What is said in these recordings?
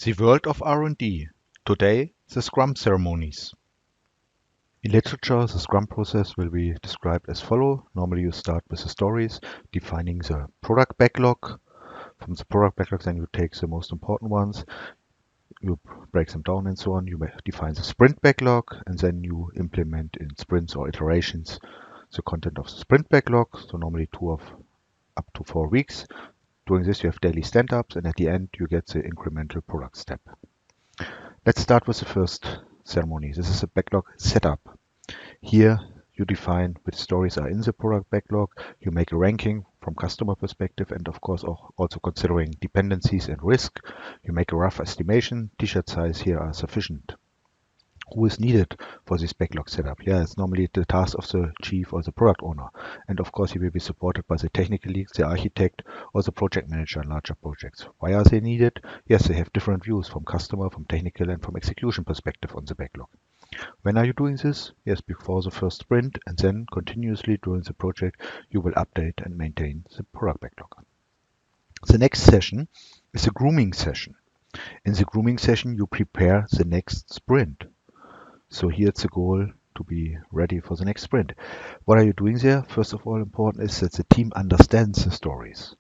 The world of R&D. Today, the Scrum ceremonies. In literature, the Scrum process will be described as follows. Normally, you start with the stories, defining the product backlog. From the product backlog, then you take the most important ones, you break them down and so on. You define the sprint backlog, and then you implement in sprints or iterations the content of the sprint backlog. So normally up to 4 weeks. Doing this, you have daily stand-ups, and at the end, you get the incremental product step. Let's start with the first ceremony. This is a backlog setup. Here, you define which stories are in the product backlog. You make a ranking from customer perspective, and of course, also considering dependencies and risk. You make a rough estimation. T-shirt size here are sufficient. Who is needed for this backlog setup? Yeah, it's normally the task of the chief or the product owner. And of course, he will be supported by the technical lead, the architect, or the project manager in larger projects. Why are they needed? Yes, they have different views from customer, from technical, and from execution perspective on the backlog. When are you doing this? Yes, before the first sprint, and then continuously during the project, you will update and maintain the product backlog. The next session is a grooming session. In the grooming session, you prepare the next sprint. So here it's a goal to be ready for the next sprint. What are you doing there? First of all, important is that the team understands the stories.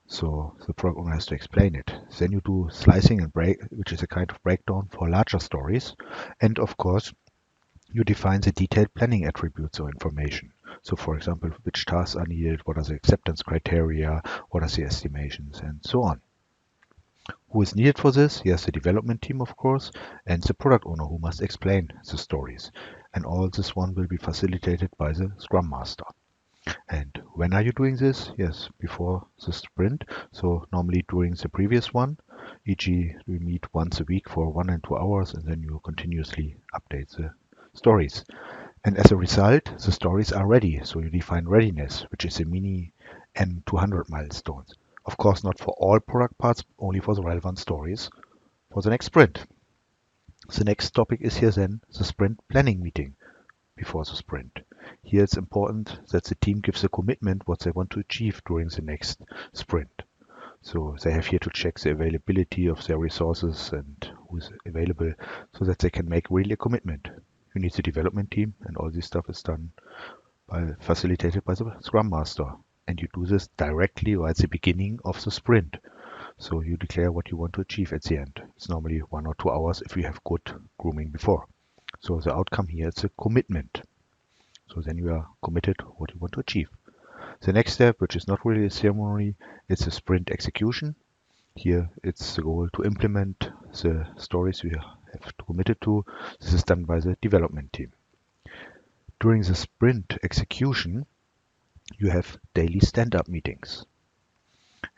So the product owner has to explain it. Then you do slicing and break, which is a kind of breakdown for larger stories. And of course, you define the detailed planning attributes or information. So for example, which tasks are needed, what are the acceptance criteria, what are the estimations, and so on. Who is needed for this? Yes, the development team, of course, and the product owner who must explain the stories. And all this one will be facilitated by the Scrum Master. And when are you doing this? Yes, before the sprint. So normally during the previous one, e.g. we meet once a week for 1 and 2 hours, and then you continuously update the stories. And as a result, the stories are ready. So you define readiness, which is a mini M200 milestones. Of course, not for all product parts, only for the relevant stories for the next sprint. The next topic is here then the sprint planning meeting before the sprint. Here it's important that the team gives a commitment what they want to achieve during the next sprint. So they have here to check the availability of their resources and who is available so that they can make really a commitment. You need the development team, and all this stuff is done facilitated by the Scrum Master. And you do this directly or at the beginning of the sprint. So you declare what you want to achieve at the end. It's normally 1 or 2 hours if you have good grooming before. So the outcome here is a commitment. So then you are committed what you want to achieve. The next step, which is not really a ceremony, it's a sprint execution. Here it's the goal to implement the stories you have committed to. This is done by the development team. During the sprint execution, you have daily stand-up meetings.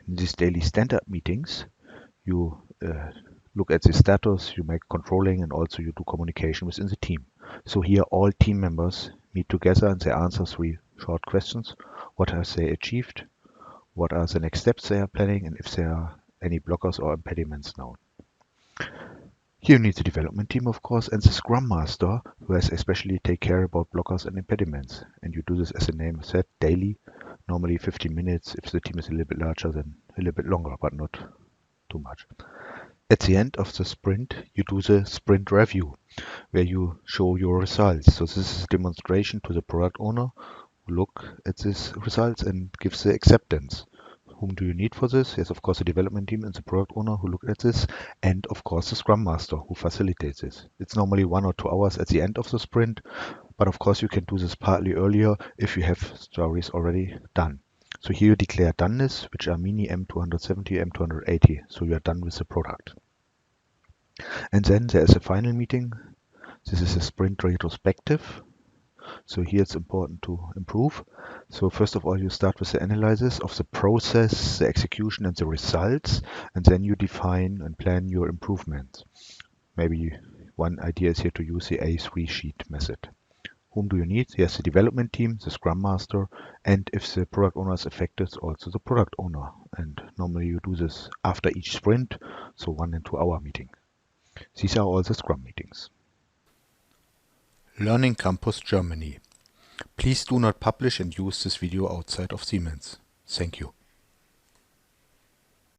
In these daily stand-up meetings, you look at the status, you make controlling, and also you do communication within the team. So here all team members meet together and they answer 3 short questions. What have they achieved? What are the next steps they are planning? And if there are any blockers or impediments known. Here you need the development team, of course, and the Scrum Master, who has especially take care about blockers and impediments. And you do this, as the name said, daily, normally 15 minutes. If the team is a little bit larger, then a little bit longer, but not too much. At the end of the sprint, you do the sprint review, where you show your results. So this is a demonstration to the product owner who look at these results and gives the acceptance. Whom do you need for this? Yes, of course, the development team and the product owner who look at this, and of course the Scrum Master who facilitates this. It's normally 1 or 2 hours at the end of the sprint, but of course you can do this partly earlier if you have stories already done. So here you declare doneness, which are mini M270, M280, so you are done with the product. And then there is a final meeting. This is a sprint retrospective. So here it's important to improve. So first of all, you start with the analysis of the process, the execution, and the results, and then you define and plan your improvements. Maybe one idea is here to use the A3 sheet method. Whom do you need? Yes, the development team, the Scrum Master, and if the product owner is affected, also the product owner. And normally you do this after each sprint, so 1 and 2 hour meeting. These are all the Scrum meetings. Learning Campus Germany. Please do not publish and use this video outside of Siemens. Thank you.